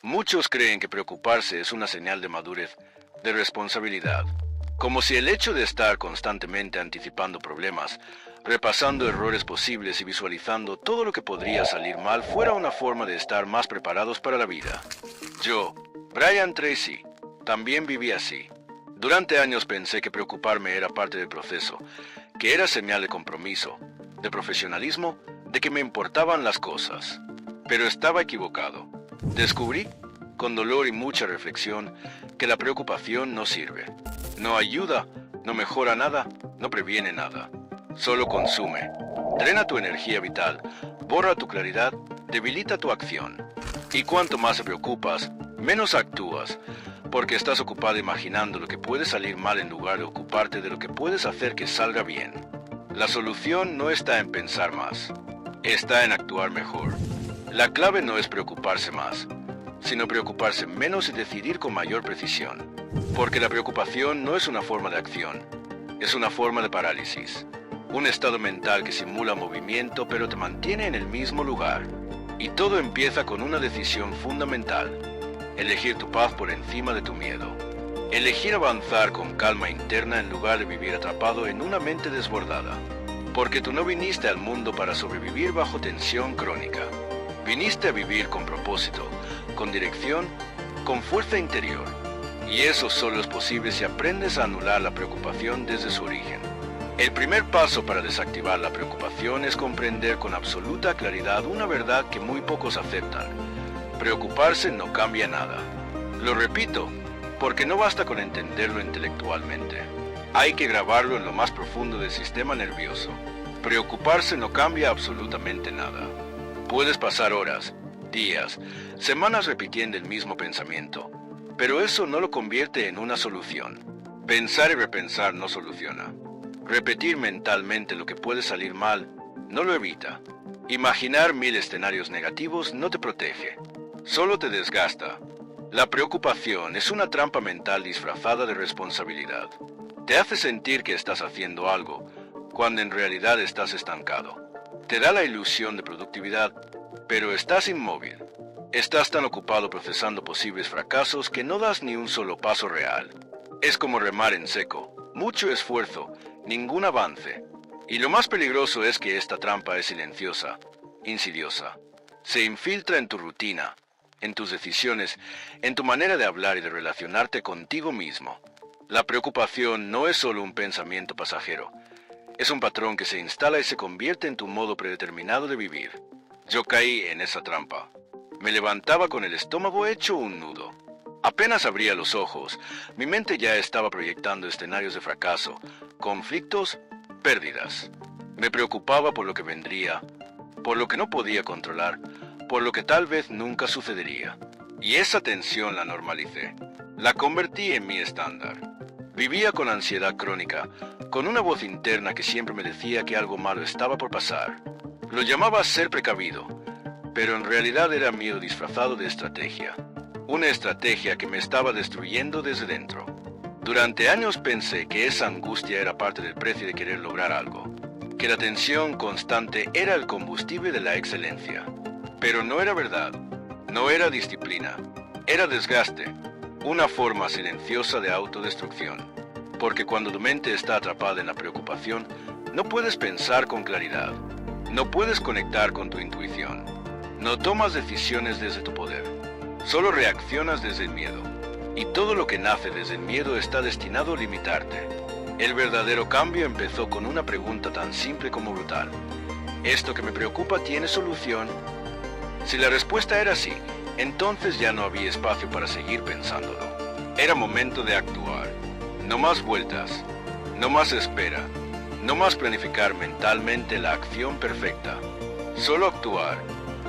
Muchos creen que preocuparse es una señal de madurez, de responsabilidad, como si el hecho de estar constantemente anticipando problemas, repasando errores posibles y visualizando todo lo que podría salir mal fuera una forma de estar más preparados para la vida. Yo, Brian Tracy, también viví así. Durante años pensé que preocuparme era parte del proceso, que era señal de compromiso, de profesionalismo, de que me importaban las cosas. Pero estaba equivocado. Descubrí, con dolor y mucha reflexión, que la preocupación no sirve. No ayuda, no mejora nada, no previene nada. Solo consume. Drena tu energía vital, borra tu claridad, debilita tu acción. Y cuanto más te preocupas, menos actúas, porque estás ocupado imaginando lo que puede salir mal en lugar de ocuparte de lo que puedes hacer que salga bien. La solución no está en pensar más, está en actuar mejor. La clave no es preocuparse más, sino preocuparse menos y decidir con mayor precisión. Porque la preocupación no es una forma de acción, es una forma de parálisis. Un estado mental que simula movimiento pero te mantiene en el mismo lugar. Y todo empieza con una decisión fundamental: elegir tu paz por encima de tu miedo. Elegir avanzar con calma interna en lugar de vivir atrapado en una mente desbordada. Porque tú no viniste al mundo para sobrevivir bajo tensión crónica. Viniste a vivir con propósito, con dirección, con fuerza interior. Y eso solo es posible si aprendes a anular la preocupación desde su origen. El primer paso para desactivar la preocupación es comprender con absoluta claridad una verdad que muy pocos aceptan. Preocuparse no cambia nada. Lo repito, porque no basta con entenderlo intelectualmente. Hay que grabarlo en lo más profundo del sistema nervioso. Preocuparse no cambia absolutamente nada. Puedes pasar horas, días, semanas repitiendo el mismo pensamiento, pero eso no lo convierte en una solución. Pensar y repensar no soluciona. Repetir mentalmente lo que puede salir mal no lo evita. Imaginar 1000 escenarios negativos no te protege, solo te desgasta. La preocupación es una trampa mental disfrazada de responsabilidad. Te hace sentir que estás haciendo algo, cuando en realidad estás estancado. Te da la ilusión de productividad, pero estás inmóvil. Estás tan ocupado procesando posibles fracasos que no das ni un solo paso real. Es como remar en seco. Mucho esfuerzo, ningún avance. Y lo más peligroso es que esta trampa es silenciosa, insidiosa. Se infiltra en tu rutina, en tus decisiones, en tu manera de hablar y de relacionarte contigo mismo. La preocupación no es solo un pensamiento pasajero. Es un patrón que se instala y se convierte en tu modo predeterminado de vivir. Yo caí en esa trampa. Me levantaba con el estómago hecho un nudo. Apenas abría los ojos, mi mente ya estaba proyectando escenarios de fracaso, conflictos, pérdidas. Me preocupaba por lo que vendría, por lo que no podía controlar, por lo que tal vez nunca sucedería. Y esa tensión la normalicé. La convertí en mi estándar. Vivía con ansiedad crónica, con una voz interna que siempre me decía que algo malo estaba por pasar. Lo llamaba ser precavido, pero en realidad era miedo disfrazado de estrategia. Una estrategia que me estaba destruyendo desde dentro. Durante años pensé que esa angustia era parte del precio de querer lograr algo, que la tensión constante era el combustible de la excelencia. Pero no era verdad, no era disciplina, era desgaste, una forma silenciosa de autodestrucción. Porque cuando tu mente está atrapada en la preocupación, no puedes pensar con claridad, no puedes conectar con tu intuición, no tomas decisiones desde tu poder, solo reaccionas desde el miedo. Y todo lo que nace desde el miedo está destinado a limitarte. El verdadero cambio empezó con una pregunta tan simple como brutal. ¿Esto que me preocupa tiene solución? Si la respuesta era sí, entonces ya no había espacio para seguir pensándolo. Era momento de actuar. No más vueltas, no más espera, no más planificar mentalmente la acción perfecta. Solo actuar,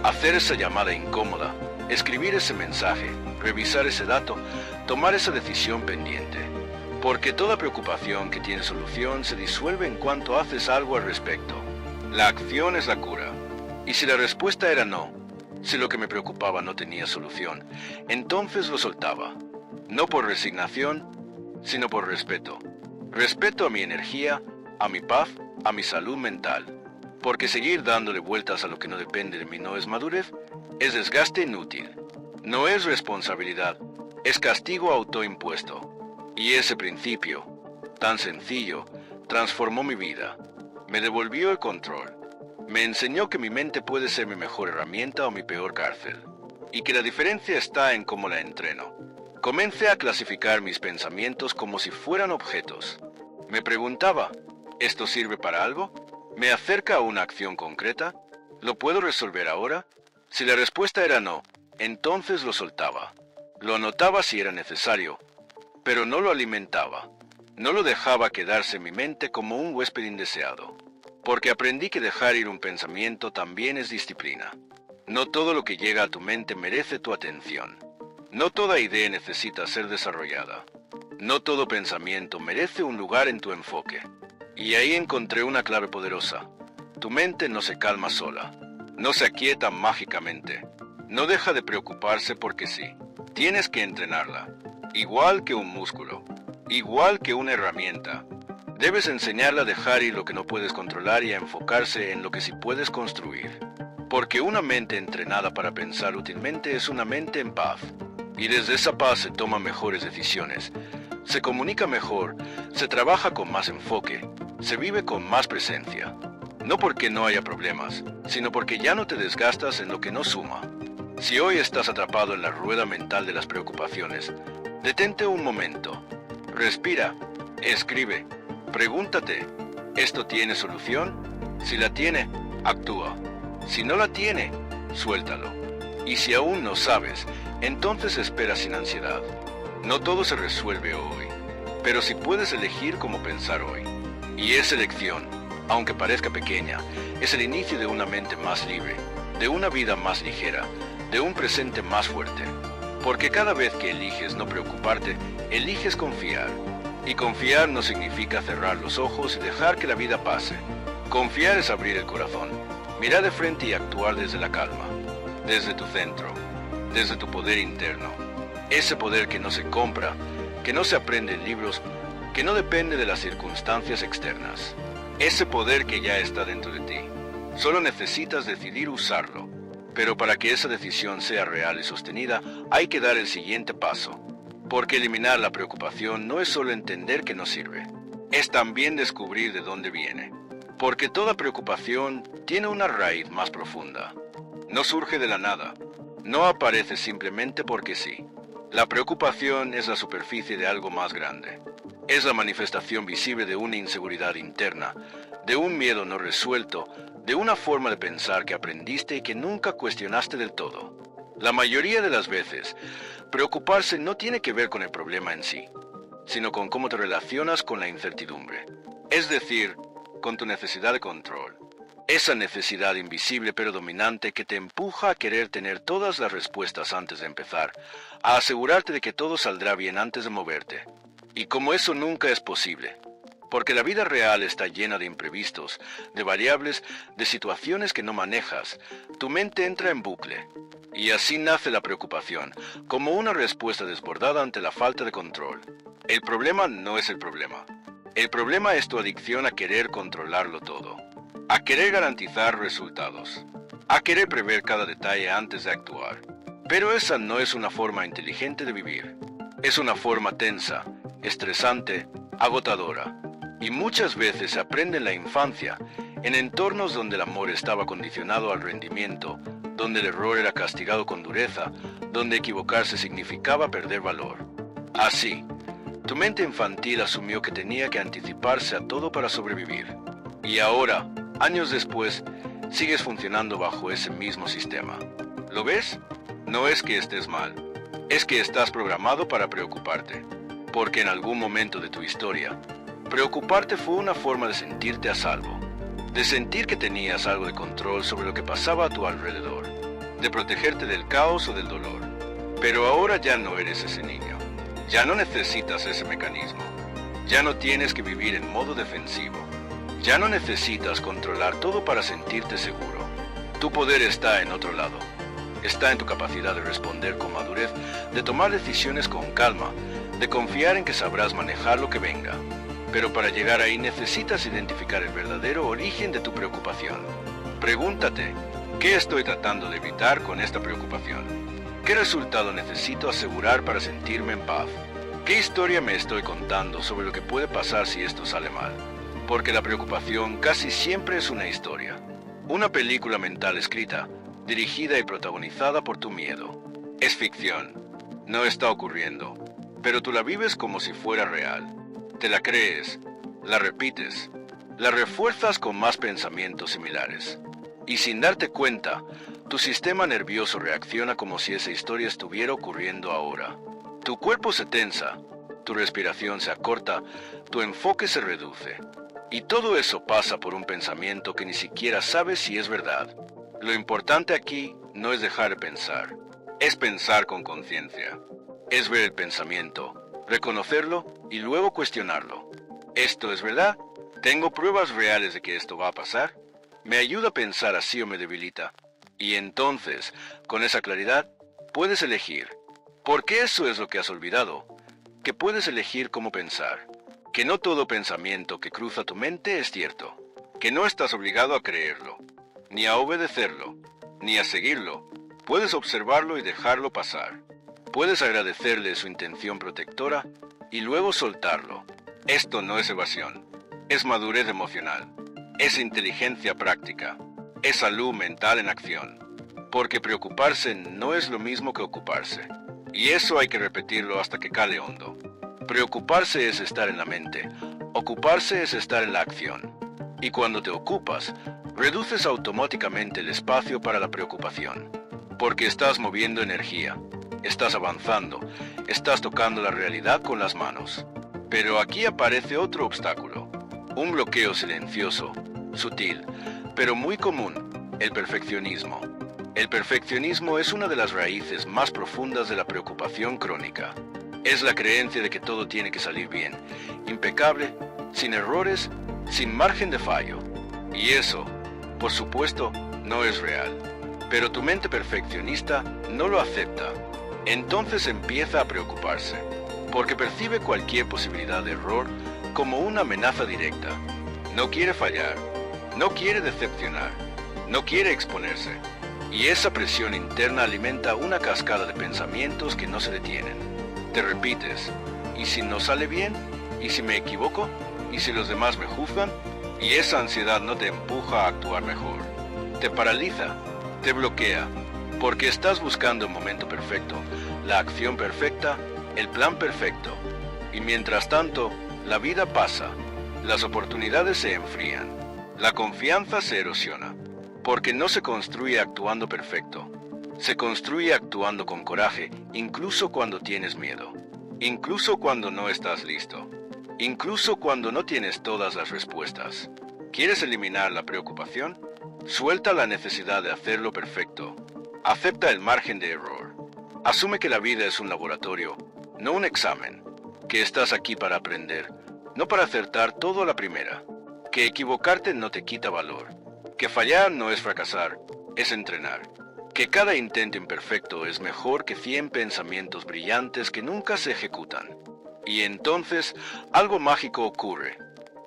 hacer esa llamada incómoda, escribir ese mensaje, revisar ese dato, tomar esa decisión pendiente. Porque toda preocupación que tiene solución se disuelve en cuanto haces algo al respecto. La acción es la cura. Y si la respuesta era no, si lo que me preocupaba no tenía solución, entonces lo soltaba. No por resignación, sino por respeto. Respeto a mi energía, a mi paz, a mi salud mental. Porque seguir dándole vueltas a lo que no depende de mí no es madurez, es desgaste inútil. No es responsabilidad, es castigo autoimpuesto. Y ese principio, tan sencillo, transformó mi vida. Me devolvió el control. Me enseñó que mi mente puede ser mi mejor herramienta o mi peor cárcel. Y que la diferencia está en cómo la entreno. Comencé a clasificar mis pensamientos como si fueran objetos. Me preguntaba, ¿esto sirve para algo? ¿Me acerca a una acción concreta? ¿Lo puedo resolver ahora? Si la respuesta era no, entonces lo soltaba. Lo anotaba si era necesario, pero no lo alimentaba. No lo dejaba quedarse en mi mente como un huésped indeseado. Porque aprendí que dejar ir un pensamiento también es disciplina. No todo lo que llega a tu mente merece tu atención. No toda idea necesita ser desarrollada. No todo pensamiento merece un lugar en tu enfoque. Y ahí encontré una clave poderosa. Tu mente no se calma sola. No se aquieta mágicamente. No deja de preocuparse porque sí. Tienes que entrenarla. Igual que un músculo. Igual que una herramienta. Debes enseñarla a dejar ir lo que no puedes controlar y a enfocarse en lo que sí puedes construir. Porque una mente entrenada para pensar útilmente es una mente en paz. Y desde esa paz se toman mejores decisiones. Se comunica mejor, se trabaja con más enfoque, se vive con más presencia. No porque no haya problemas, sino porque ya no te desgastas en lo que no suma. Si hoy estás atrapado en la rueda mental de las preocupaciones, detente un momento. Respira, escribe, pregúntate, ¿esto tiene solución? Si la tiene, actúa. Si no la tiene, suéltalo. Y si aún no sabes, entonces espera sin ansiedad. No todo se resuelve hoy, pero si puedes elegir cómo pensar hoy. Y esa elección, aunque parezca pequeña, es el inicio de una mente más libre, de una vida más ligera, de un presente más fuerte. Porque cada vez que eliges no preocuparte, eliges confiar. Y confiar no significa cerrar los ojos y dejar que la vida pase. Confiar es abrir el corazón, mirar de frente y actuar desde la calma, desde tu centro, desde tu poder interno. Ese poder que no se compra, que no se aprende en libros, que no depende de las circunstancias externas. Ese poder que ya está dentro de ti. Solo necesitas decidir usarlo. Pero para que esa decisión sea real y sostenida, hay que dar el siguiente paso. Porque eliminar la preocupación no es solo entender que no sirve. Es también descubrir de dónde viene. Porque toda preocupación tiene una raíz más profunda. No surge de la nada. No aparece simplemente porque sí. La preocupación es la superficie de algo más grande. Es la manifestación visible de una inseguridad interna, de un miedo no resuelto, de una forma de pensar que aprendiste y que nunca cuestionaste del todo. La mayoría de las veces, preocuparse no tiene que ver con el problema en sí, sino con cómo te relacionas con la incertidumbre. Es decir, con tu necesidad de control. Esa necesidad invisible pero dominante que te empuja a querer tener todas las respuestas antes de empezar, a asegurarte de que todo saldrá bien antes de moverte. Y como eso nunca es posible, porque la vida real está llena de imprevistos, de variables, de situaciones que no manejas, tu mente entra en bucle. Y así nace la preocupación, como una respuesta desbordada ante la falta de control. El problema no es el problema. El problema es tu adicción a querer controlarlo todo. A querer garantizar resultados, a querer prever cada detalle antes de actuar. Pero esa no es una forma inteligente de vivir. Es una forma tensa, estresante, agotadora. Y muchas veces se aprende en la infancia, en entornos donde el amor estaba condicionado al rendimiento, donde el error era castigado con dureza, donde equivocarse significaba perder valor. Así, tu mente infantil asumió que tenía que anticiparse a todo para sobrevivir. Y ahora, años después, sigues funcionando bajo ese mismo sistema. ¿Lo ves? No es que estés mal, es que estás programado para preocuparte. Porque en algún momento de tu historia, preocuparte fue una forma de sentirte a salvo, de sentir que tenías algo de control sobre lo que pasaba a tu alrededor, de protegerte del caos o del dolor. Pero ahora ya no eres ese niño, ya no necesitas ese mecanismo, ya no tienes que vivir en modo defensivo. Ya no necesitas controlar todo para sentirte seguro. Tu poder está en otro lado. Está en tu capacidad de responder con madurez, de tomar decisiones con calma, de confiar en que sabrás manejar lo que venga. Pero para llegar ahí necesitas identificar el verdadero origen de tu preocupación. Pregúntate, ¿qué estoy tratando de evitar con esta preocupación? ¿Qué resultado necesito asegurar para sentirme en paz? ¿Qué historia me estoy contando sobre lo que puede pasar si esto sale mal? Porque la preocupación casi siempre es una historia. Una película mental escrita, dirigida y protagonizada por tu miedo. Es ficción. No está ocurriendo. Pero tú la vives como si fuera real. Te la crees, la repites, la refuerzas con más pensamientos similares. Y sin darte cuenta, tu sistema nervioso reacciona como si esa historia estuviera ocurriendo ahora. Tu cuerpo se tensa, tu respiración se acorta, tu enfoque se reduce. Y todo eso pasa por un pensamiento que ni siquiera sabes si es verdad. Lo importante aquí no es dejar de pensar, es pensar con conciencia. Es ver el pensamiento, reconocerlo y luego cuestionarlo. ¿Esto es verdad? ¿Tengo pruebas reales de que esto va a pasar? ¿Me ayuda a pensar así o me debilita? Y entonces, con esa claridad, puedes elegir. Porque eso es lo que has olvidado, que puedes elegir cómo pensar. Que no todo pensamiento que cruza tu mente es cierto. Que no estás obligado a creerlo, ni a obedecerlo, ni a seguirlo. Puedes observarlo y dejarlo pasar. Puedes agradecerle su intención protectora y luego soltarlo. Esto no es evasión, es madurez emocional, es inteligencia práctica, es salud mental en acción. Porque preocuparse no es lo mismo que ocuparse. Y eso hay que repetirlo hasta que cale hondo. Preocuparse es estar en la mente, ocuparse es estar en la acción. Y cuando te ocupas, reduces automáticamente el espacio para la preocupación. Porque estás moviendo energía. Estás avanzando, estás tocando la realidad con las manos. Pero aquí aparece otro obstáculo, un bloqueo silencioso, sutil, pero muy común, el perfeccionismo. El perfeccionismo es una de las raíces más profundas de la preocupación crónica. Es la creencia de que todo tiene que salir bien, impecable, sin errores, sin margen de fallo. Y eso, por supuesto, no es real. Pero tu mente perfeccionista no lo acepta. Entonces empieza a preocuparse, porque percibe cualquier posibilidad de error como una amenaza directa. No quiere fallar, no quiere decepcionar, no quiere exponerse. Y esa presión interna alimenta una cascada de pensamientos que no se detienen. Te repites, ¿y si no sale bien? ¿Y si me equivoco? ¿Y si los demás me juzgan? Y esa ansiedad no te empuja a actuar mejor. Te paraliza, te bloquea. Porque estás buscando el momento perfecto, la acción perfecta, el plan perfecto. Y mientras tanto, la vida pasa, las oportunidades se enfrían, la confianza se erosiona. Porque no se construye actuando perfecto, se construye actuando con coraje, incluso cuando tienes miedo, incluso cuando no estás listo, incluso cuando no tienes todas las respuestas. ¿Quieres eliminar la preocupación? Suelta la necesidad de hacerlo perfecto. Acepta el margen de error. Asume que la vida es un laboratorio, no un examen. Que estás aquí para aprender, no para acertar todo a la primera. Que equivocarte no te quita valor. Que fallar no es fracasar, es entrenar. Que cada intento imperfecto es mejor que 100 pensamientos brillantes que nunca se ejecutan. Y entonces, algo mágico ocurre.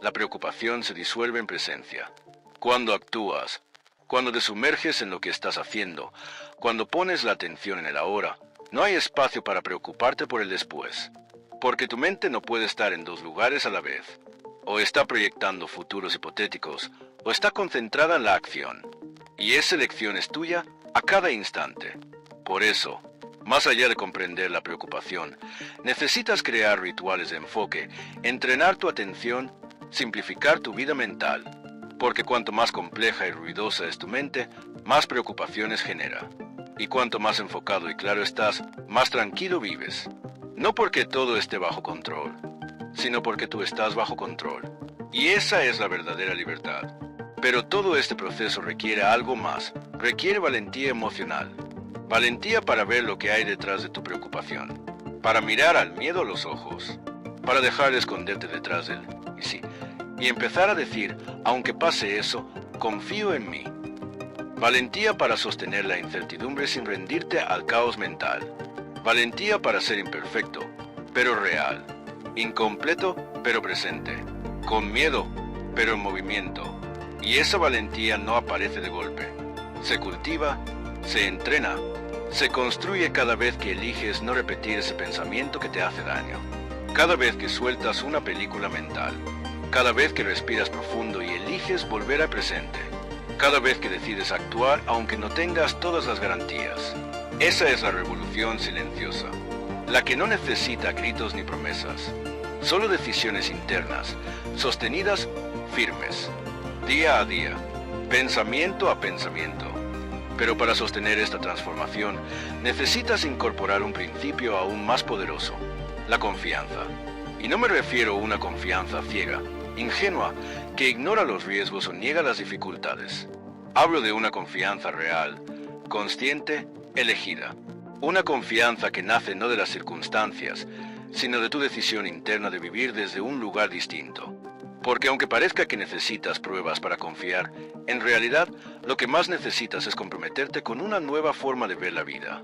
La preocupación se disuelve en presencia. Cuando actúas, cuando te sumerges en lo que estás haciendo, cuando pones la atención en el ahora, no hay espacio para preocuparte por el después. Porque tu mente no puede estar en dos lugares a la vez. O está proyectando futuros hipotéticos, o está concentrada en la acción. Y esa elección es tuya a cada instante. Por eso, más allá de comprender la preocupación, necesitas crear rituales de enfoque, entrenar tu atención, simplificar tu vida mental. Porque cuanto más compleja y ruidosa es tu mente, más preocupaciones genera. Y cuanto más enfocado y claro estás, más tranquilo vives. No porque todo esté bajo control, sino porque tú estás bajo control. Y esa es la verdadera libertad. Pero todo este proceso requiere algo más. Requiere valentía emocional. Valentía para ver lo que hay detrás de tu preocupación. Para mirar al miedo a los ojos. Para dejar de esconderte detrás de él. Y empezar a decir, aunque pase eso, confío en mí. Valentía para sostener la incertidumbre sin rendirte al caos mental. Valentía para ser imperfecto, pero real. Incompleto, pero presente. Con miedo, pero en movimiento. Y esa valentía no aparece de golpe. Se cultiva, se entrena, Se construye cada vez que eliges no repetir ese pensamiento que te hace daño. Cada vez que sueltas una película mental. Cada vez que respiras profundo y eliges volver al presente. Cada vez que decides actuar aunque no tengas todas las garantías. Esa es la revolución silenciosa. La que no necesita gritos ni promesas. Solo decisiones internas, sostenidas, firmes. Día a día. Pensamiento a pensamiento. Pero para sostener esta transformación, necesitas incorporar un principio aún más poderoso, la confianza. Y no me refiero a una confianza ciega, ingenua, que ignora los riesgos o niega las dificultades. Hablo de una confianza real, consciente, elegida. Una confianza que nace no de las circunstancias, sino de tu decisión interna de vivir desde un lugar distinto. Porque aunque parezca que necesitas pruebas para confiar, en realidad lo que más necesitas es comprometerte con una nueva forma de ver la vida.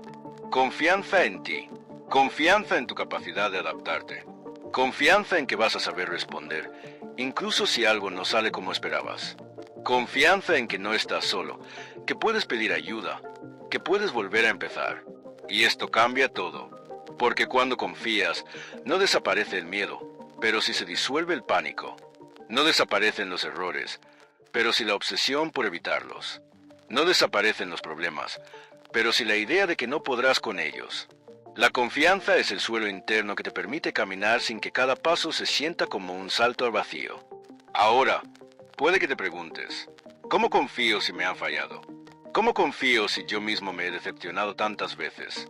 Confianza en ti. Confianza en tu capacidad de adaptarte. Confianza en que vas a saber responder, incluso si algo no sale como esperabas. Confianza en que no estás solo, que puedes pedir ayuda, que puedes volver a empezar. Y esto cambia todo. Porque cuando confías, no desaparece el miedo, pero sí se disuelve el pánico. No desaparecen los errores, pero sí la obsesión por evitarlos. No desaparecen los problemas, pero sí la idea de que no podrás con ellos. La confianza es el suelo interno que te permite caminar sin que cada paso se sienta como un salto al vacío. Ahora, puede que te preguntes, ¿cómo confío si me han fallado? ¿Cómo confío si yo mismo me he decepcionado tantas veces?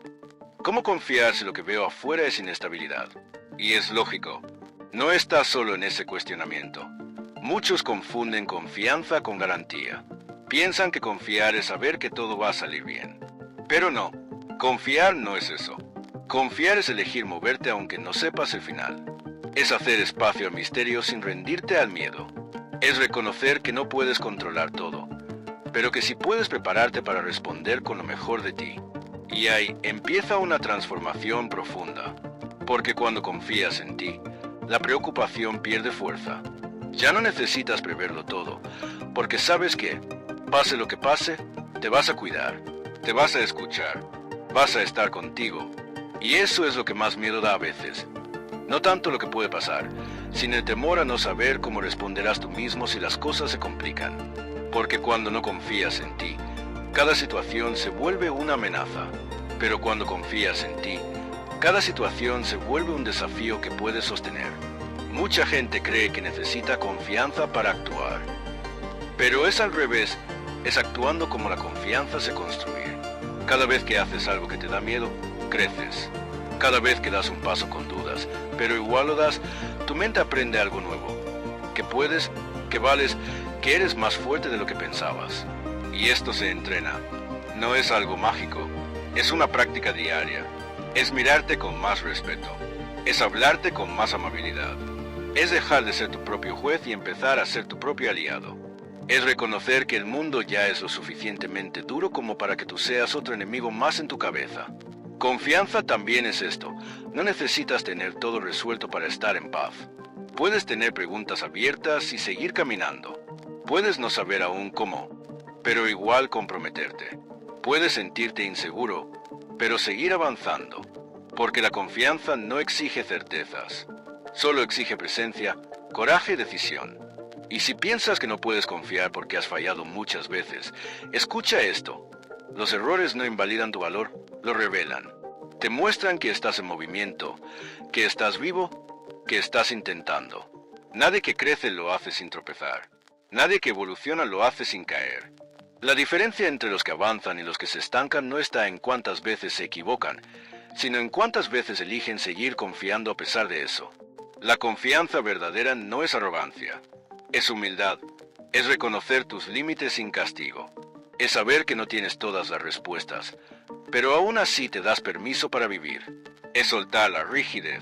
¿Cómo confiar si lo que veo afuera es inestabilidad? Y es lógico. No estás solo en ese cuestionamiento. Muchos confunden confianza con garantía. Piensan que confiar es saber que todo va a salir bien. Pero no, confiar no es eso. Confiar es elegir moverte aunque no sepas el final. Es hacer espacio al misterio sin rendirte al miedo. Es reconocer que no puedes controlar todo, pero que sí puedes prepararte para responder con lo mejor de ti. Y ahí empieza una transformación profunda. Porque cuando confías en ti, la preocupación pierde fuerza. Ya no necesitas preverlo todo, porque sabes que, pase lo que pase, te vas a cuidar, te vas a escuchar, vas a estar contigo. Y eso es lo que más miedo da a veces. No tanto lo que puede pasar, sino el temor a no saber cómo responderás tú mismo si las cosas se complican. Porque cuando no confías en ti, cada situación se vuelve una amenaza. Pero cuando confías en ti, cada situación se vuelve un desafío que puedes sostener. Mucha gente cree que necesita confianza para actuar. Pero es al revés, es actuando como la confianza se construye. Cada vez que haces algo que te da miedo, creces. Cada vez que das un paso con dudas, pero igual lo das, tu mente aprende algo nuevo. Que puedes, que vales, que eres más fuerte de lo que pensabas. Y esto se entrena. No es algo mágico, es una práctica diaria. Es mirarte con más respeto. Es hablarte con más amabilidad. Es dejar de ser tu propio juez y empezar a ser tu propio aliado. Es reconocer que el mundo ya es lo suficientemente duro como para que tú seas otro enemigo más en tu cabeza. Confianza también es esto. No necesitas tener todo resuelto para estar en paz. Puedes tener preguntas abiertas y seguir caminando. Puedes no saber aún cómo, pero igual comprometerte. Puedes sentirte inseguro, pero seguir avanzando, porque la confianza no exige certezas, solo exige presencia, coraje y decisión. Y si piensas que no puedes confiar porque has fallado muchas veces, escucha esto. Los errores no invalidan tu valor, lo revelan. Te muestran que estás en movimiento, que estás vivo, que estás intentando. Nadie que crece lo hace sin tropezar. Nadie que evoluciona lo hace sin caer. La diferencia entre los que avanzan y los que se estancan no está en cuántas veces se equivocan, sino en cuántas veces eligen seguir confiando a pesar de eso. La confianza verdadera no es arrogancia, es humildad, es reconocer tus límites sin castigo, es saber que no tienes todas las respuestas, pero aún así te das permiso para vivir, es soltar la rigidez,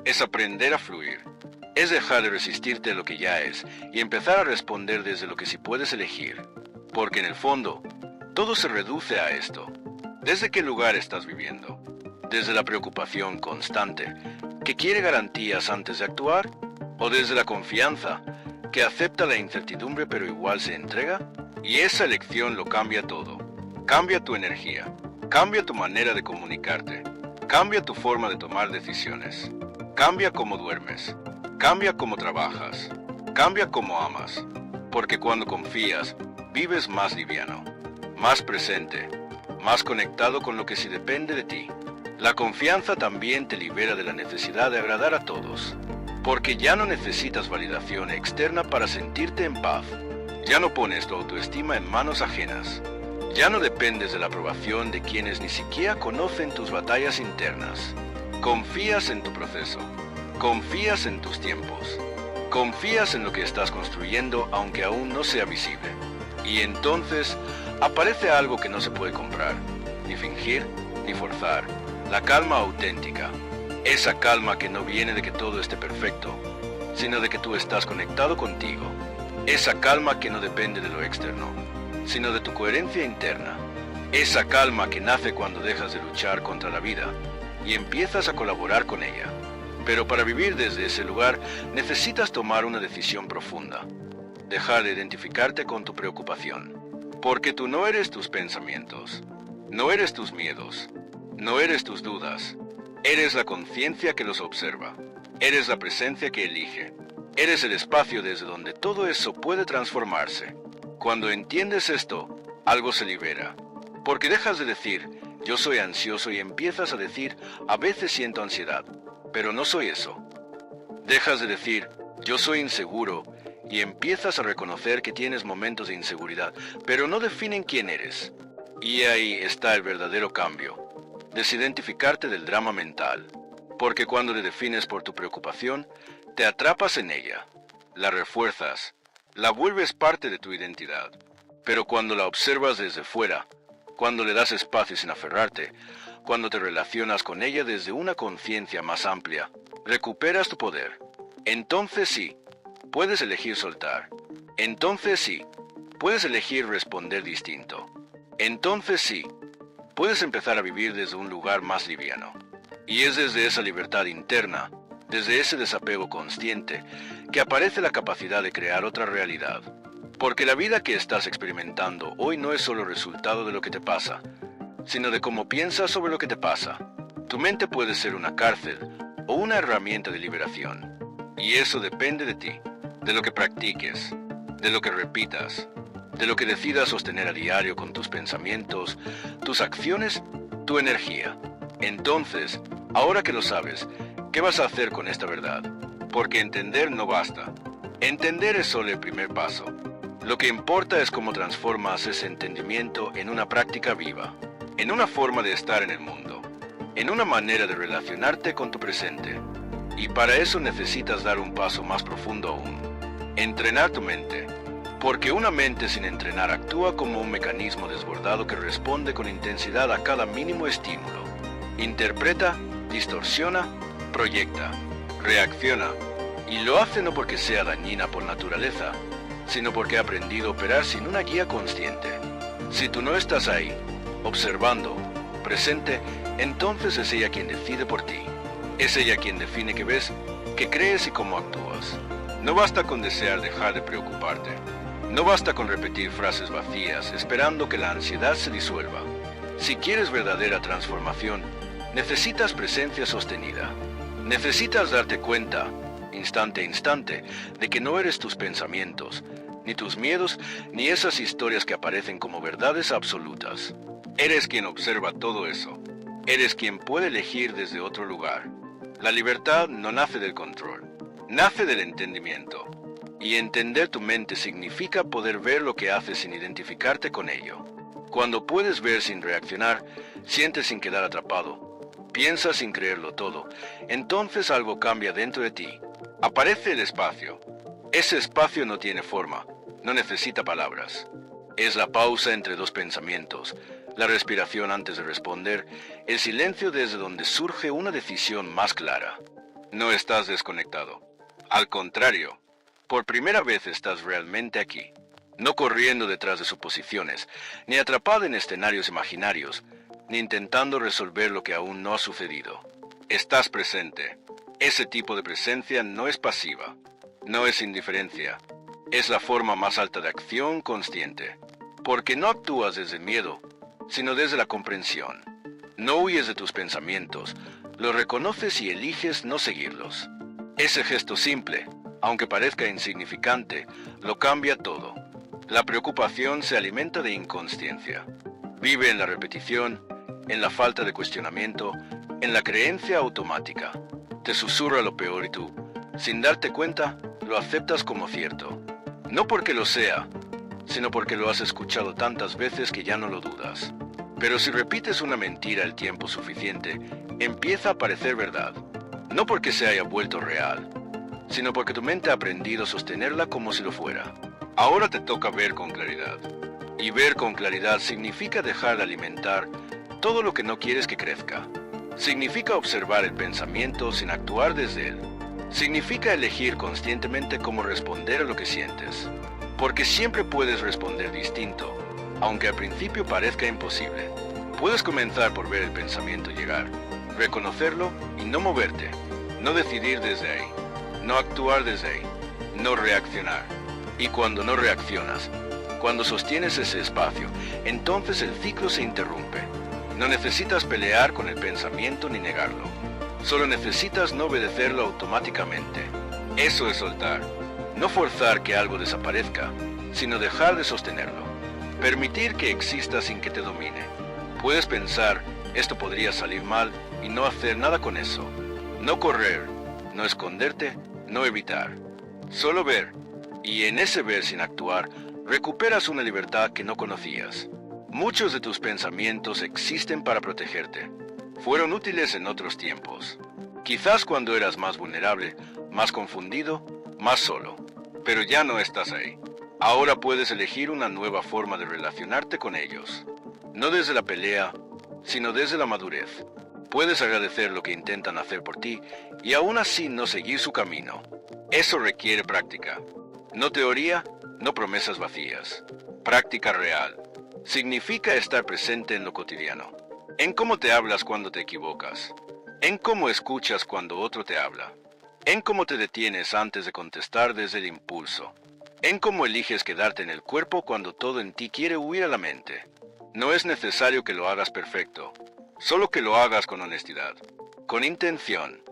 es aprender a fluir, es dejar de resistirte a lo que ya es y empezar a responder desde lo que sí puedes elegir. Porque en el fondo, todo se reduce a esto. ¿Desde qué lugar estás viviendo? ¿Desde la preocupación constante, que quiere garantías antes de actuar? ¿O desde la confianza, que acepta la incertidumbre pero igual se entrega? Y esa elección lo cambia todo. Cambia tu energía, Cambia tu manera de comunicarte. Cambia tu forma de tomar decisiones. Cambia cómo duermes. Cambia cómo trabajas. Cambia cómo amas. Porque cuando confías, vives más liviano, más presente, más conectado con lo que sí depende de ti. La confianza también te libera de la necesidad de agradar a todos, porque ya no necesitas validación externa para sentirte en paz. Ya no pones tu autoestima en manos ajenas. Ya no dependes de la aprobación de quienes ni siquiera conocen tus batallas internas. Confías en tu proceso. Confías en tus tiempos. Confías en lo que estás construyendo aunque aún no sea visible. Y entonces aparece algo que no se puede comprar, ni fingir, ni forzar. La calma auténtica. Esa calma que no viene de que todo esté perfecto, sino de que tú estás conectado contigo. Esa calma que no depende de lo externo, sino de tu coherencia interna. Esa calma que nace cuando dejas de luchar contra la vida y empiezas a colaborar con ella. Pero para vivir desde ese lugar necesitas tomar una decisión profunda. Dejar de identificarte con tu preocupación. Porque tú no eres tus pensamientos, no eres tus miedos, no eres tus dudas. Eres la conciencia que los observa. Eres la presencia que elige. Eres el espacio desde donde todo eso puede transformarse. Cuando entiendes esto, algo se libera. Porque dejas de decir, yo soy ansioso y empiezas a decir, a veces siento ansiedad, pero no soy eso. Dejas de decir, yo soy inseguro y empiezas a reconocer que tienes momentos de inseguridad, pero no definen quién eres. Y ahí está el verdadero cambio. Desidentificarte del drama mental, porque cuando te defines por tu preocupación, te atrapas en ella, la refuerzas, la vuelves parte de tu identidad. Pero cuando la observas desde fuera, cuando le das espacio sin aferrarte, cuando te relacionas con ella desde una conciencia más amplia, recuperas tu poder. Entonces sí, puedes elegir soltar. Entonces sí, puedes elegir responder distinto. Entonces sí, puedes empezar a vivir desde un lugar más liviano. Y es desde esa libertad interna, desde ese desapego consciente, que aparece la capacidad de crear otra realidad. Porque la vida que estás experimentando hoy no es solo resultado de lo que te pasa, sino de cómo piensas sobre lo que te pasa. Tu mente puede ser una cárcel o una herramienta de liberación. Y eso depende de ti, de lo que practiques, de lo que repitas, de lo que decidas sostener a diario con tus pensamientos, tus acciones, tu energía. Entonces, ahora que lo sabes, ¿qué vas a hacer con esta verdad? Porque entender no basta. Entender es solo el primer paso. Lo que importa es cómo transformas ese entendimiento en una práctica viva, en una forma de estar en el mundo, en una manera de relacionarte con tu presente. Y para eso necesitas dar un paso más profundo aún. Entrenar tu mente. Porque una mente sin entrenar actúa como un mecanismo desbordado que responde con intensidad a cada mínimo estímulo. Interpreta, distorsiona, proyecta, reacciona. Y lo hace no porque sea dañina por naturaleza, sino porque ha aprendido a operar sin una guía consciente. Si tú no estás ahí, observando, presente, entonces es ella quien decide por ti. Es ella quien define qué ves, qué crees y cómo actúas. No basta con desear dejar de preocuparte. No basta con repetir frases vacías esperando que la ansiedad se disuelva. Si quieres verdadera transformación, necesitas presencia sostenida. Necesitas darte cuenta, instante a instante, de que no eres tus pensamientos, ni tus miedos, ni esas historias que aparecen como verdades absolutas. Eres quien observa todo eso. Eres quien puede elegir desde otro lugar. La libertad no nace del control, nace del entendimiento. Y entender tu mente significa poder ver lo que haces sin identificarte con ello. Cuando puedes ver sin reaccionar, sientes sin quedar atrapado, piensas sin creerlo todo, entonces algo cambia dentro de ti. Aparece el espacio. Ese espacio no tiene forma, no necesita palabras. Es la pausa entre dos pensamientos, la respiración antes de responder, el silencio desde donde surge una decisión más clara. No estás desconectado. Al contrario, por primera vez estás realmente aquí, no corriendo detrás de suposiciones, ni atrapado en escenarios imaginarios, ni intentando resolver lo que aún no ha sucedido. Estás presente. Ese tipo de presencia no es pasiva, no es indiferencia, es la forma más alta de acción consciente, porque no actúas desde el miedo, sino desde la comprensión. No huyes de tus pensamientos, los reconoces y eliges no seguirlos. Ese gesto simple, aunque parezca insignificante, lo cambia todo. La preocupación se alimenta de inconsciencia. Vive en la repetición, en la falta de cuestionamiento, en la creencia automática. Te susurra lo peor y tú, sin darte cuenta, lo aceptas como cierto. No porque lo sea, sino porque lo has escuchado tantas veces que ya no lo dudas. Pero si repites una mentira el tiempo suficiente, empieza a parecer verdad. No porque se haya vuelto real, sino porque tu mente ha aprendido a sostenerla como si lo fuera. Ahora te toca ver con claridad. Y ver con claridad significa dejar de alimentar todo lo que no quieres que crezca. Significa observar el pensamiento sin actuar desde él. Significa elegir conscientemente cómo responder a lo que sientes. Porque siempre puedes responder distinto, aunque al principio parezca imposible. Puedes comenzar por ver el pensamiento llegar, reconocerlo y no moverte. No decidir desde ahí. No actuar desde ahí. No reaccionar. Y cuando no reaccionas, cuando sostienes ese espacio, entonces el ciclo se interrumpe. No necesitas pelear con el pensamiento ni negarlo. Solo necesitas no obedecerlo automáticamente. Eso es soltar. No forzar que algo desaparezca, sino dejar de sostenerlo. Permitir que exista sin que te domine. Puedes pensar, esto podría salir mal, y no hacer nada con eso. No correr, no esconderte, no evitar. Solo ver, y en ese ver sin actuar, recuperas una libertad que no conocías. Muchos de tus pensamientos existen para protegerte. Fueron útiles en otros tiempos. Quizás cuando eras más vulnerable, más confundido, más solo. Pero ya no estás ahí. Ahora puedes elegir una nueva forma de relacionarte con ellos. No desde la pelea, sino desde la madurez. Puedes agradecer lo que intentan hacer por ti y aún así no seguir su camino. Eso requiere práctica. No teoría, no promesas vacías. Práctica real. Significa estar presente en lo cotidiano. En cómo te hablas cuando te equivocas. En cómo escuchas cuando otro te habla. En cómo te detienes antes de contestar desde el impulso. En cómo eliges quedarte en el cuerpo cuando todo en ti quiere huir a la mente. No es necesario que lo hagas perfecto. Solo que lo hagas con honestidad. Con intención.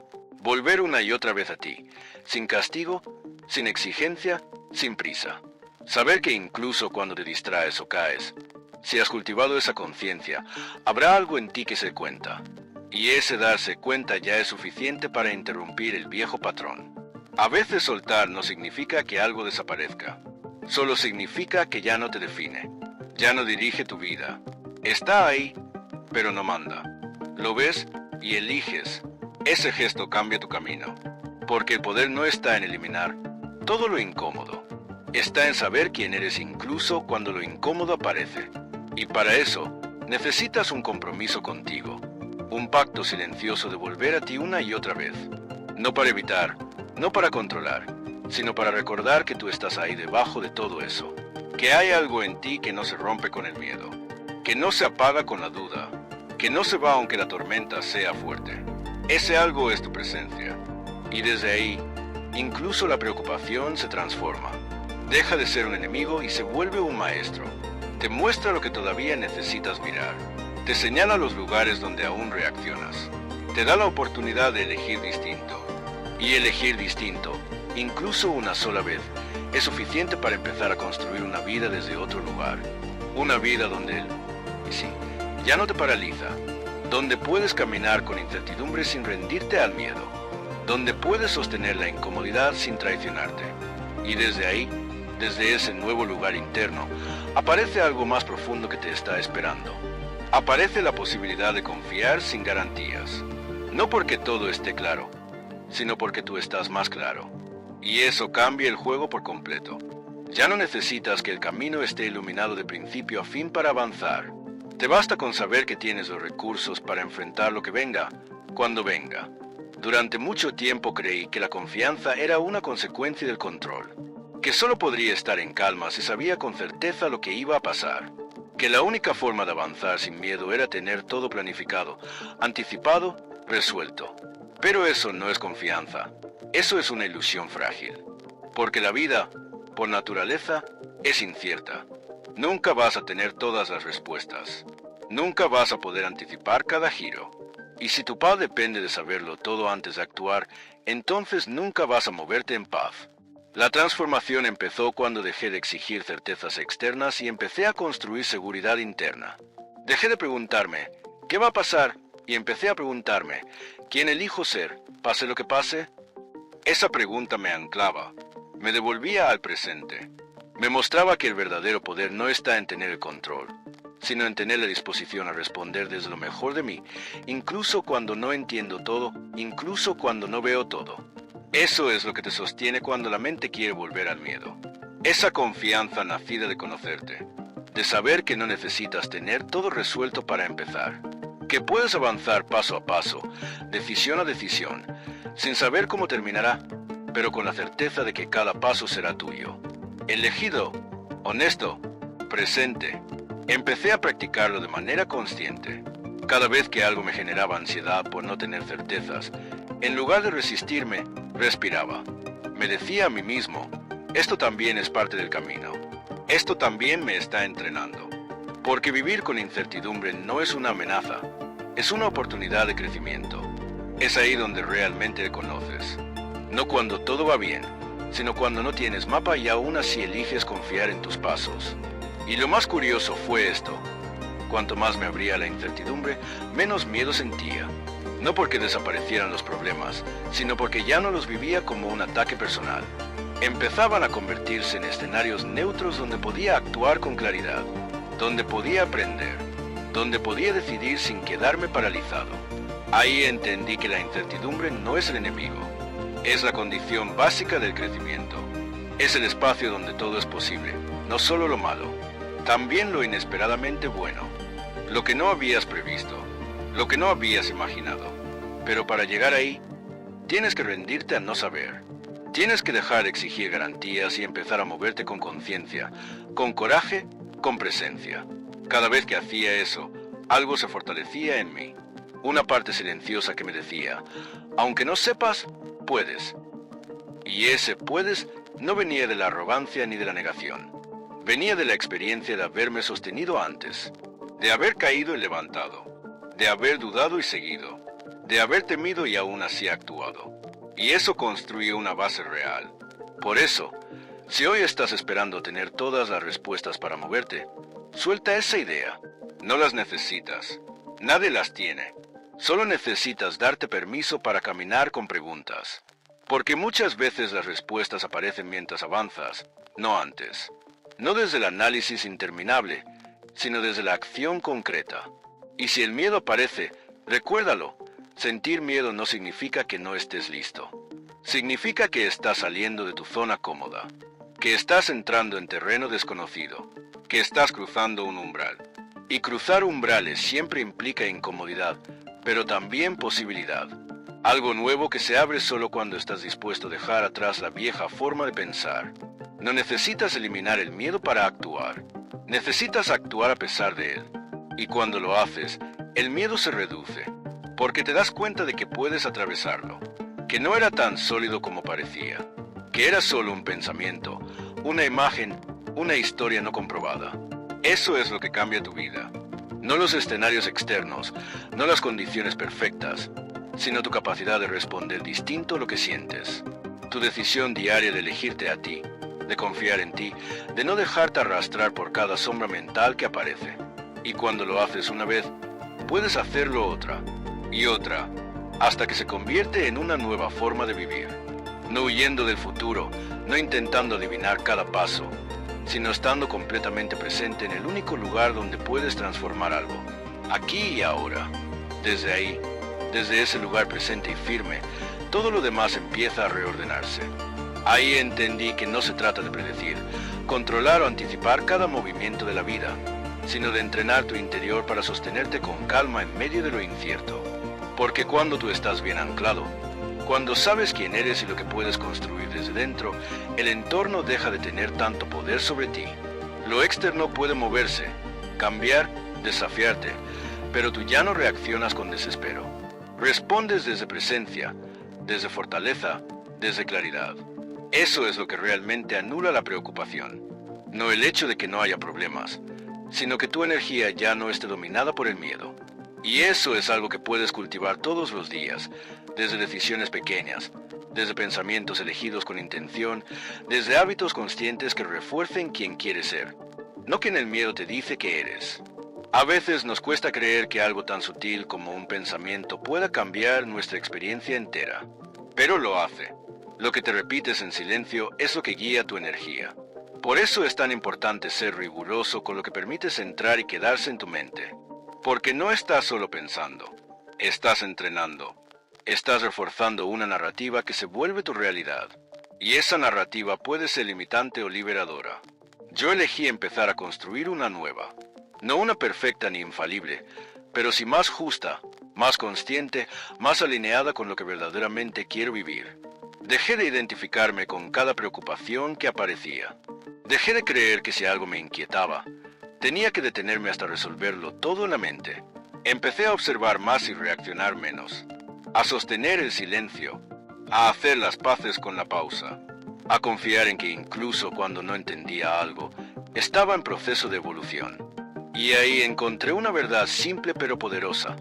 Volver una y otra vez a ti. Sin castigo, sin exigencia, sin prisa. Saber que incluso cuando te distraes o caes, si has cultivado esa conciencia, habrá algo en ti que se cuenta. Y ese darse cuenta ya es suficiente para interrumpir el viejo patrón. A veces soltar no significa que algo desaparezca. Solo significa que ya no te define. Ya no dirige tu vida. Está ahí, pero no manda. Lo ves y eliges. Ese gesto cambia tu camino. Porque el poder no está en eliminar todo lo incómodo. Está en saber quién eres incluso cuando lo incómodo aparece. Y para eso, necesitas un compromiso contigo. Un pacto silencioso de volver a ti una y otra vez. No para evitar, no para controlar, sino para recordar que tú estás ahí debajo de todo eso. Que hay algo en ti que no se rompe con el miedo. Que no se apaga con la duda. Que no se va aunque la tormenta sea fuerte. Ese algo es tu presencia. Y desde ahí, incluso la preocupación se transforma. Deja de ser un enemigo y se vuelve un maestro. Te muestra lo que todavía necesitas mirar. Te señala los lugares donde aún reaccionas. Te da la oportunidad de elegir distinto. Y elegir distinto, incluso una sola vez, es suficiente para empezar a construir una vida desde otro lugar. Una vida donde, y sí, ya no te paraliza. Donde puedes caminar con incertidumbre sin rendirte al miedo. Donde puedes sostener la incomodidad sin traicionarte. Y desde ahí, desde ese nuevo lugar interno, aparece algo más profundo que te está esperando. Aparece la posibilidad de confiar sin garantías. No porque todo esté claro, sino porque tú estás más claro. Y eso cambia el juego por completo. Ya no necesitas que el camino esté iluminado de principio a fin para avanzar. Te basta con saber que tienes los recursos para enfrentar lo que venga, cuando venga. Durante mucho tiempo creí que la confianza era una consecuencia del control. Que solo podría estar en calma si sabía con certeza lo que iba a pasar. Que la única forma de avanzar sin miedo era tener todo planificado, anticipado, resuelto. Pero eso no es confianza. Eso es una ilusión frágil. Porque la vida, por naturaleza, es incierta. Nunca vas a tener todas las respuestas. Nunca vas a poder anticipar cada giro. Y si tu paz depende de saberlo todo antes de actuar, entonces nunca vas a moverte en paz. La transformación empezó cuando dejé de exigir certezas externas y empecé a construir seguridad interna. Dejé de preguntarme, ¿qué va a pasar? Y empecé a preguntarme, ¿quién elijo ser, pase lo que pase? Esa pregunta me anclaba, me devolvía al presente. Me mostraba que el verdadero poder no está en tener el control, sino en tener la disposición a responder desde lo mejor de mí, incluso cuando no entiendo todo, incluso cuando no veo todo. Eso es lo que te sostiene cuando la mente quiere volver al miedo. Esa confianza nacida de conocerte, de saber que no necesitas tener todo resuelto para empezar, que puedes avanzar paso a paso, decisión a decisión, sin saber cómo terminará, pero con la certeza de que cada paso será tuyo. Elegido, honesto, presente. Empecé a practicarlo de manera consciente. Cada vez que algo me generaba ansiedad por no tener certezas, en lugar de resistirme, respiraba. Me decía a mí mismo, esto también es parte del camino. Esto también me está entrenando. Porque vivir con incertidumbre no es una amenaza, es una oportunidad de crecimiento. Es ahí donde realmente te conoces. No cuando todo va bien, sino cuando no tienes mapa y aún así eliges confiar en tus pasos. Y lo más curioso fue esto. Cuanto más me abría la incertidumbre, menos miedo sentía. No porque desaparecieran los problemas, sino porque ya no los vivía como un ataque personal. Empezaban a convertirse en escenarios neutros donde podía actuar con claridad, donde podía aprender, donde podía decidir sin quedarme paralizado. Ahí entendí que la incertidumbre no es el enemigo, es la condición básica del crecimiento. Es el espacio donde todo es posible, no solo lo malo, también lo inesperadamente bueno, lo que no habías previsto, lo que no habías imaginado. Pero para llegar ahí, tienes que rendirte a no saber. Tienes que dejar de exigir garantías y empezar a moverte con conciencia, con coraje, con presencia. Cada vez que hacía eso, algo se fortalecía en mí. Una parte silenciosa que me decía, aunque no sepas, puedes. Y ese puedes no venía de la arrogancia ni de la negación. Venía de la experiencia de haberme sostenido antes, de haber caído y levantado, de haber dudado y seguido, de haber temido y aún así actuado. Y eso construye una base real. Por eso, si hoy estás esperando tener todas las respuestas para moverte, suelta esa idea. No las necesitas. Nadie las tiene. Solo necesitas darte permiso para caminar con preguntas. Porque muchas veces las respuestas aparecen mientras avanzas, no antes. No desde el análisis interminable, sino desde la acción concreta. Y si el miedo aparece, recuérdalo. Sentir miedo no significa que no estés listo. Significa que estás saliendo de tu zona cómoda, que estás entrando en terreno desconocido, que estás cruzando un umbral. Y cruzar umbrales siempre implica incomodidad, pero también posibilidad. Algo nuevo que se abre solo cuando estás dispuesto a dejar atrás la vieja forma de pensar. No necesitas eliminar el miedo para actuar. Necesitas actuar a pesar de él. Y cuando lo haces, el miedo se reduce, porque te das cuenta de que puedes atravesarlo, que no era tan sólido como parecía, que era solo un pensamiento, una imagen, una historia no comprobada. Eso es lo que cambia tu vida. No los escenarios externos, no las condiciones perfectas, sino tu capacidad de responder distinto a lo que sientes. Tu decisión diaria de elegirte a ti, de confiar en ti, de no dejarte arrastrar por cada sombra mental que aparece. Y cuando lo haces una vez, puedes hacerlo otra y otra, hasta que se convierte en una nueva forma de vivir. No huyendo del futuro, no intentando adivinar cada paso, sino estando completamente presente en el único lugar donde puedes transformar algo, aquí y ahora. Desde ahí, desde ese lugar presente y firme, todo lo demás empieza a reordenarse. Ahí entendí que no se trata de predecir, controlar o anticipar cada movimiento de la vida, sino de entrenar tu interior para sostenerte con calma en medio de lo incierto. Porque cuando tú estás bien anclado, cuando sabes quién eres y lo que puedes construir desde dentro, el entorno deja de tener tanto poder sobre ti. Lo externo puede moverse, cambiar, desafiarte, pero tú ya no reaccionas con desespero. Respondes desde presencia, desde fortaleza, desde claridad. Eso es lo que realmente anula la preocupación. No el hecho de que no haya problemas, sino que tu energía ya no esté dominada por el miedo. Y eso es algo que puedes cultivar todos los días, desde decisiones pequeñas, desde pensamientos elegidos con intención, desde hábitos conscientes que refuercen quien quieres ser, no quien el miedo te dice que eres. A veces nos cuesta creer que algo tan sutil como un pensamiento pueda cambiar nuestra experiencia entera, pero lo hace. Lo que te repites en silencio es lo que guía tu energía. Por eso es tan importante ser riguroso con lo que permites entrar y quedarse en tu mente. Porque no estás solo pensando, estás entrenando, estás reforzando una narrativa que se vuelve tu realidad. Y esa narrativa puede ser limitante o liberadora. Yo elegí empezar a construir una nueva. No una perfecta ni infalible, pero sí más justa, más consciente, más alineada con lo que verdaderamente quiero vivir. Dejé de identificarme con cada preocupación que aparecía. Dejé de creer que si algo me inquietaba, tenía que detenerme hasta resolverlo todo en la mente. Empecé a observar más y reaccionar menos. A sostener el silencio. A hacer las paces con la pausa. A confiar en que incluso cuando no entendía algo, estaba en proceso de evolución. Y ahí encontré una verdad simple pero poderosa.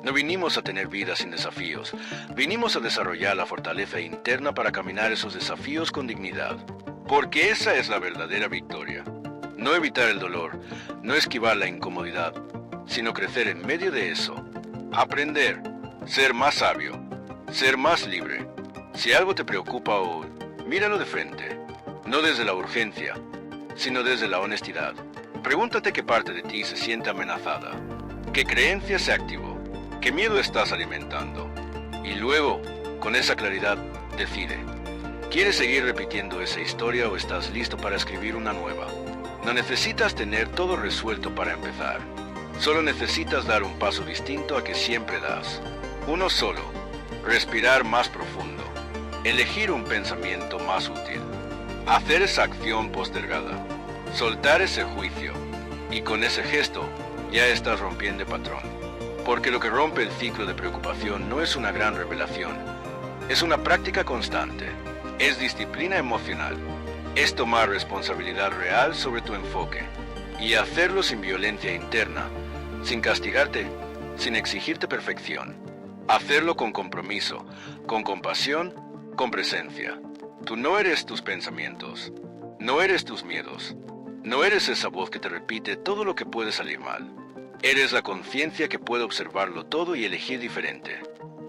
No vinimos a tener vidas sin desafíos. Vinimos a desarrollar la fortaleza interna para caminar esos desafíos con dignidad. Porque esa es la verdadera victoria. No evitar el dolor, no esquivar la incomodidad, sino crecer en medio de eso. Aprender, ser más sabio, ser más libre. Si algo te preocupa hoy, míralo de frente. No desde la urgencia, sino desde la honestidad. Pregúntate qué parte de ti se siente amenazada, qué creencia se activó, qué miedo estás alimentando. Y luego, con esa claridad, decide. ¿Quieres seguir repitiendo esa historia o estás listo para escribir una nueva? No necesitas tener todo resuelto para empezar. Solo necesitas dar un paso distinto a que siempre das. Uno solo. Respirar más profundo. Elegir un pensamiento más útil. Hacer esa acción postergada. Soltar ese juicio. Y con ese gesto, ya estás rompiendo el patrón. Porque lo que rompe el ciclo de preocupación no es una gran revelación. Es una práctica constante. Es disciplina emocional. Es tomar responsabilidad real sobre tu enfoque. Y hacerlo sin violencia interna, sin castigarte, sin exigirte perfección. Hacerlo con compromiso, con compasión, con presencia. Tú no eres tus pensamientos. No eres tus miedos. No eres esa voz que te repite todo lo que puede salir mal. Eres la conciencia que puede observarlo todo y elegir diferente.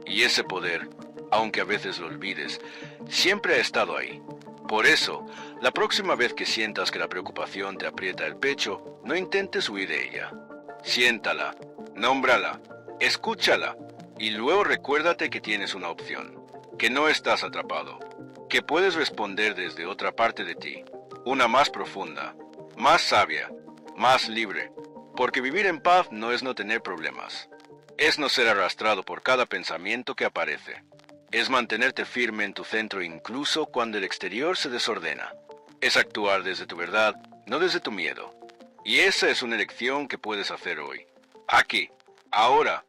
Y ese poder, aunque a veces lo olvides, siempre ha estado ahí. Por eso, la próxima vez que sientas que la preocupación te aprieta el pecho, no intentes huir de ella. Siéntala, nómbrala, escúchala, y luego recuérdate que tienes una opción, que no estás atrapado, que puedes responder desde otra parte de ti, una más profunda, más sabia, más libre, porque vivir en paz no es no tener problemas, es no ser arrastrado por cada pensamiento que aparece. Es mantenerte firme en tu centro incluso cuando el exterior se desordena. Es actuar desde tu verdad, no desde tu miedo. Y esa es una elección que puedes hacer hoy. Aquí, ahora,